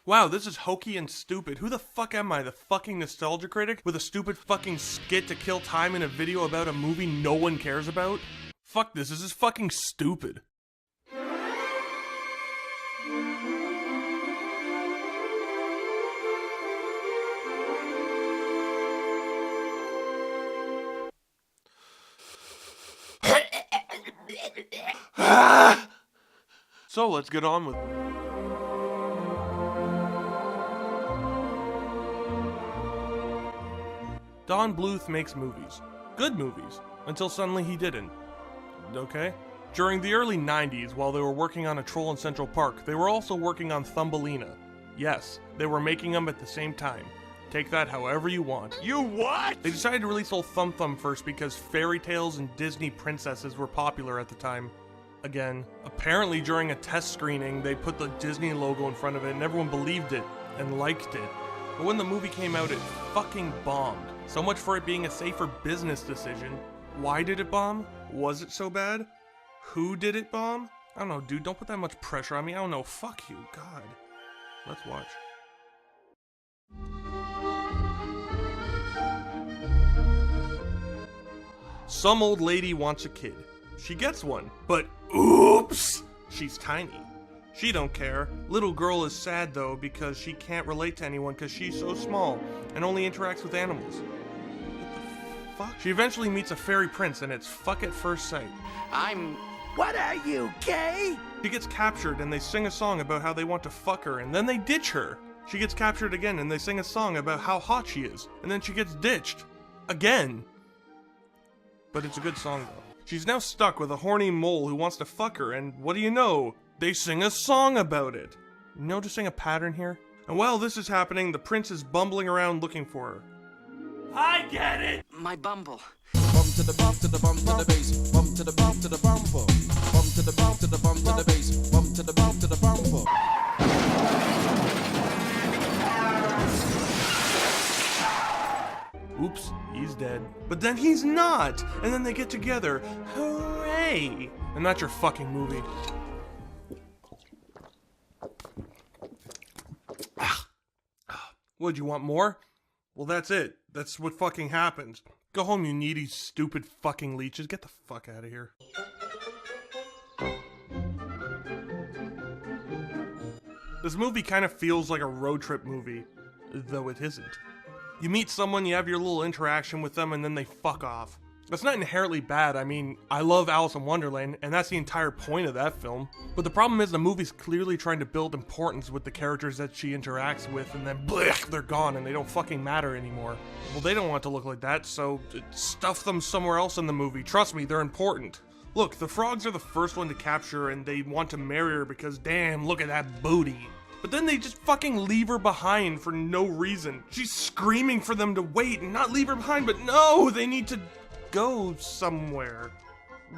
Wow, this is hokey and stupid. Who the fuck am I, the fucking nostalgia critic with a stupid fucking skit to kill time in a video about a movie no one cares about? Fuck this is fucking stupid. So let's get on with it. Don Bluth makes movies. Good movies. Until suddenly he didn't. Okay? During the early 90s, while they were working on A Troll in Central Park, they were also working on Thumbelina. Yes, they were making them at the same time. Take that however you want. You what? They decided to release Old Thumb Thumb first because fairy tales and Disney princesses were popular at the time. Again, apparently during a test screening, they put the Disney logo in front of it and everyone believed it and liked it. But when the movie came out, it fucking bombed. So much for it being a safer business decision. Why did it bomb? Was it so bad? Who did it bomb? I don't know, dude, don't put that much pressure on me. I don't know, fuck you, God. Let's watch. Some old lady wants a kid. She gets one, but oops! She's tiny. She don't care. Little girl is sad though because she can't relate to anyone because she's so small and only interacts with animals. What the fuck? She eventually meets a fairy prince and it's fuck at first sight. What are you, gay? She gets captured and they sing a song about how they want to fuck her and then they ditch her. She gets captured again and they sing a song about how hot she is and then she gets ditched. Again. But it's a good song though. She's now stuck with a horny mole who wants to fuck her and what do you know? They sing a song about it. Noticing a pattern here? And while this is happening, the prince is bumbling around looking for her. I get it! My bumble. Bump to the bump to the bump to the bass. Bump to the bump to the bumper. Bump to the bump to the bump to the bass. Bump to the bump to the bumper. Oops, he's dead. But then he's not! And then they get together. Hooray! And that's your fucking movie. Would you want more? Well, that's it. That's what fucking happens. Go home, you needy, stupid fucking leeches. Get the fuck out of here. This movie kind of feels like a road trip movie, though it isn't. You meet someone, you have your little interaction with them, and then they fuck off. That's not inherently bad. I mean, I love Alice in Wonderland, and that's the entire point of that film. But the problem is the movie's clearly trying to build importance with the characters that she interacts with, and then blech, they're gone and they don't fucking matter anymore. Well, they don't want to look like that, so stuff them somewhere else in the movie. Trust me, they're important. Look, the frogs are the first one to capture her, and they want to marry her because damn, look at that booty. But then they just fucking leave her behind for no reason. She's screaming for them to wait and not leave her behind, but no, they need to go somewhere.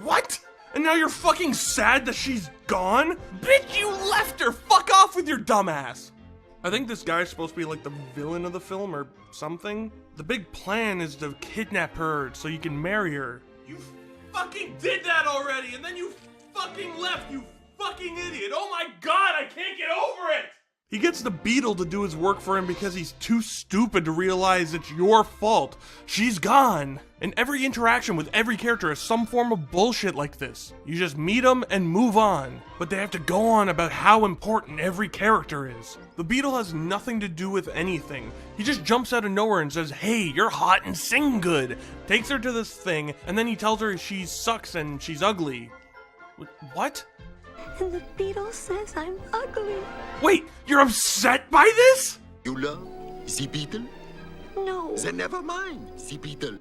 What? And now you're fucking sad that she's gone? Bitch, you left her! Fuck off with your dumbass! I think this guy's supposed to be like the villain of the film or something. The big plan is to kidnap her so you can marry her. You fucking did that already and then you fucking left, you fucking idiot! Oh my god, I can't get over it! He gets the Beetle to do his work for him because he's too stupid to realize it's your fault. She's gone. And every interaction with every character is some form of bullshit like this. You just meet them and move on. But they have to go on about how important every character is. The Beetle has nothing to do with anything. He just jumps out of nowhere and says, hey, you're hot and sing good. Takes her to this thing, and then he tells her she sucks and she's ugly. What? And the beetle says I'm ugly. Wait, you're upset by this? You love the beetle? No. Then never mind the beetle.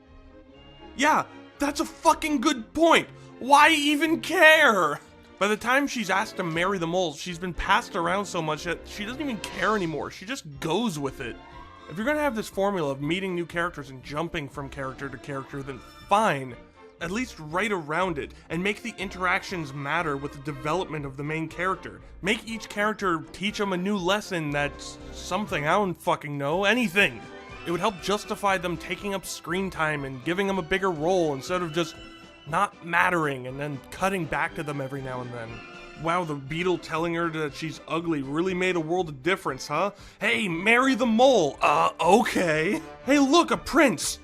Yeah, that's a fucking good point. Why even care? By the time she's asked to marry the moles, she's been passed around so much that she doesn't even care anymore. She just goes with it. If you're gonna have this formula of meeting new characters and jumping from character to character, then fine. At least write around it, and make the interactions matter with the development of the main character. Make each character teach them a new lesson that's something, I don't fucking know, anything. It would help justify them taking up screen time and giving them a bigger role instead of just not mattering and then cutting back to them every now and then. Wow, the beetle telling her that she's ugly really made a world of difference, huh? Hey, marry the mole. Okay. Hey, look, a prince.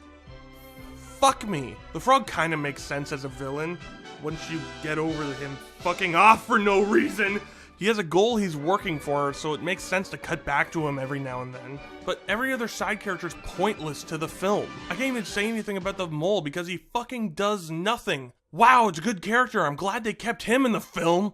Fuck me. The frog kind of makes sense as a villain once you get over him fucking off for no reason. He has a goal he's working for, so it makes sense to cut back to him every now and then. But every other side character's pointless to the film. I can't even say anything about the mole because he fucking does nothing. Wow, it's a good character. I'm glad they kept him in the film.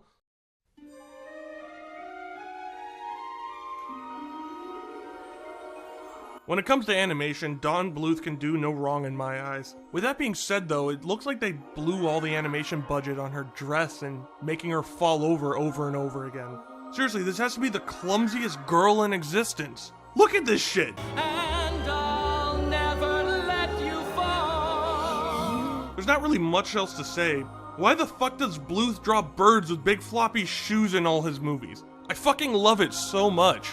When it comes to animation, Don Bluth can do no wrong in my eyes. With that being said though, it looks like they blew all the animation budget on her dress and making her fall over and over again. Seriously, this has to be the clumsiest girl in existence. Look at this shit! And I'll never let you fall. There's not really much else to say. Why the fuck does Bluth draw birds with big floppy shoes in all his movies? I fucking love it so much.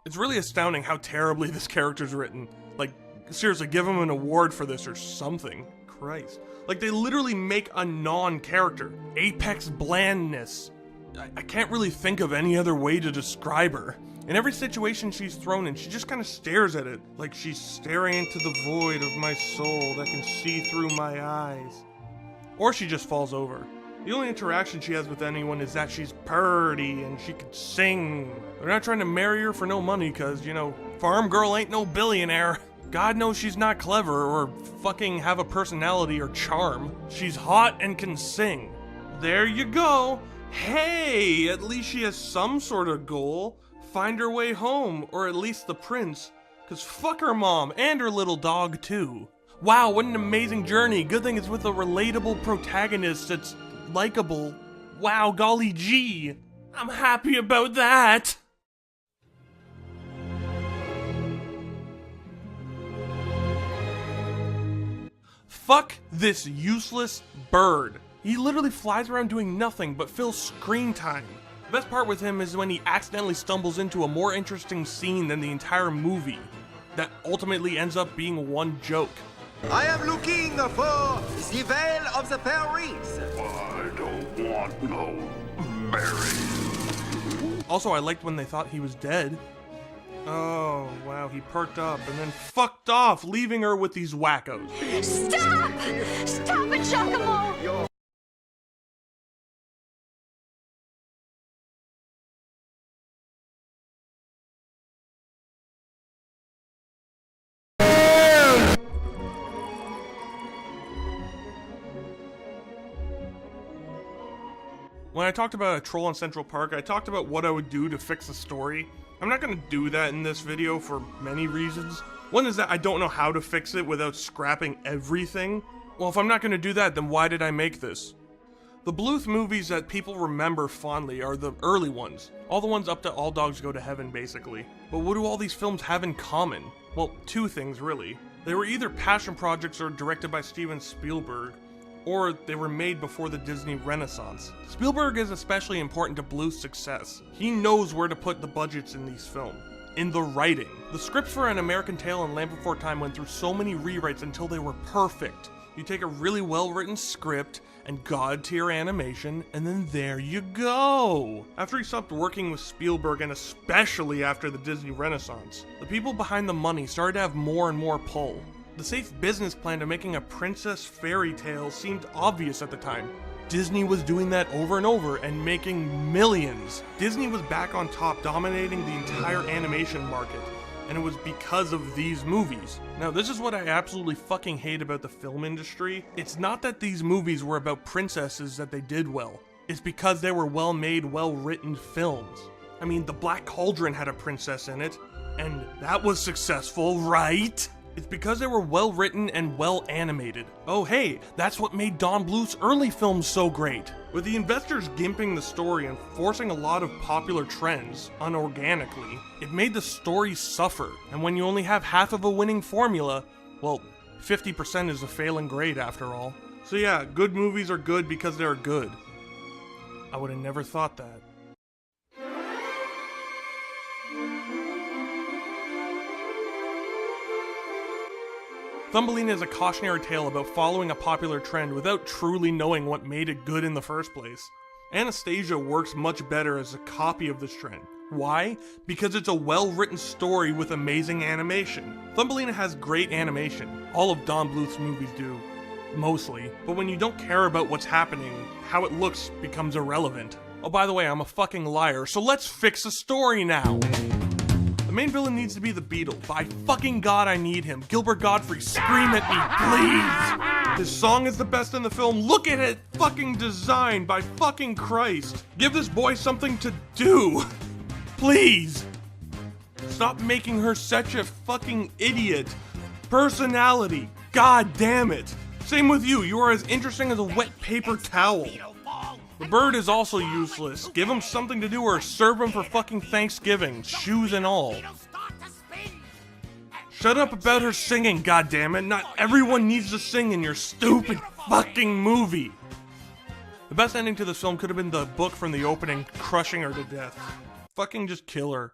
It's really astounding how terribly this character's written. Like, seriously, give him an award for this or something. Christ. Like, they literally make a non-character. Apex blandness. I can't really think of any other way to describe her. In every situation she's thrown in, she just kind of stares at it. Like she's staring into the void of my soul that can see through my eyes. Or she just falls over. The only interaction she has with anyone is that she's purty and she can sing. They're not trying to marry her for no money cause, you know, farm girl ain't no billionaire. God knows she's not clever or fucking have a personality or charm. She's hot and can sing. There you go. Hey, at least she has some sort of goal. Find her way home, or at least the prince. Cause fuck her mom and her little dog too. Wow, what an amazing journey. Good thing it's with a relatable protagonist that's likable. Wow, golly gee. I'm happy about that. Fuck this useless bird. He literally flies around doing nothing but fill screen time. The best part with him is when he accidentally stumbles into a more interesting scene than the entire movie that ultimately ends up being one joke. I am looking for the Veil of the Paris. I don't want no Mary. Also, I liked when they thought he was dead. Oh, wow, he perked up and then fucked off, leaving her with these wackos. Stop! Stop it, Jacquimo! When I talked about a troll in Central Park, I talked about what I would do to fix the story. I'm not going to do that in this video for many reasons. One is that I don't know how to fix it without scrapping everything. Well, if I'm not going to do that, then why did I make this? The Bluth movies that people remember fondly are the early ones. All the ones up to All Dogs Go to Heaven, basically. But what do all these films have in common? Well, two things, really. They were either passion projects or directed by Steven Spielberg, or they were made before the Disney Renaissance. Spielberg is especially important to Bluth's success. He knows where to put the budgets in these films. In the writing. The scripts for An American Tail and Land Before Time went through so many rewrites until they were perfect. You take a really well-written script and god-tier animation, and then there you go! After he stopped working with Spielberg, and especially after the Disney Renaissance, the people behind the money started to have more and more pull. The safe business plan to making a princess fairy tale seemed obvious at the time. Disney was doing that over and over and making millions. Disney was back on top, dominating the entire animation market, and it was because of these movies. Now, this is what I absolutely fucking hate about the film industry. It's not that these movies were about princesses that they did well. It's because they were well-made, well-written films. I mean, The Black Cauldron had a princess in it, and that was successful, right? It's because they were well written and well animated. Oh hey, that's what made Don Bluth's early films so great. With the investors gimping the story and forcing a lot of popular trends unorganically, it made the story suffer. And when you only have half of a winning formula, well, 50% is a failing grade after all. So yeah, good movies are good because they're good. I would have never thought that. Thumbelina is a cautionary tale about following a popular trend without truly knowing what made it good in the first place. Anastasia works much better as a copy of this trend. Why? Because it's a well-written story with amazing animation. Thumbelina has great animation. All of Don Bluth's movies do. Mostly. But when you don't care about what's happening, how it looks becomes irrelevant. Oh, by the way, I'm a fucking liar, so let's fix the story now! The main villain needs to be the Beetle. By fucking God, I need him. Gilbert Gottfried, scream at me, please! His song is the best in the film. Look at it! Fucking design, by fucking Christ. Give this boy something to do. Please! Stop making her such a fucking idiot. Personality. God damn it. Same with you. You are as interesting as a wet paper towel. The bird is also useless. Give him something to do or serve him for fucking Thanksgiving, shoes and all. Shut up about her singing, goddammit. Not everyone needs to sing in your stupid fucking movie. The best ending to this film could have been the book from the opening crushing her to death. Fucking just kill her.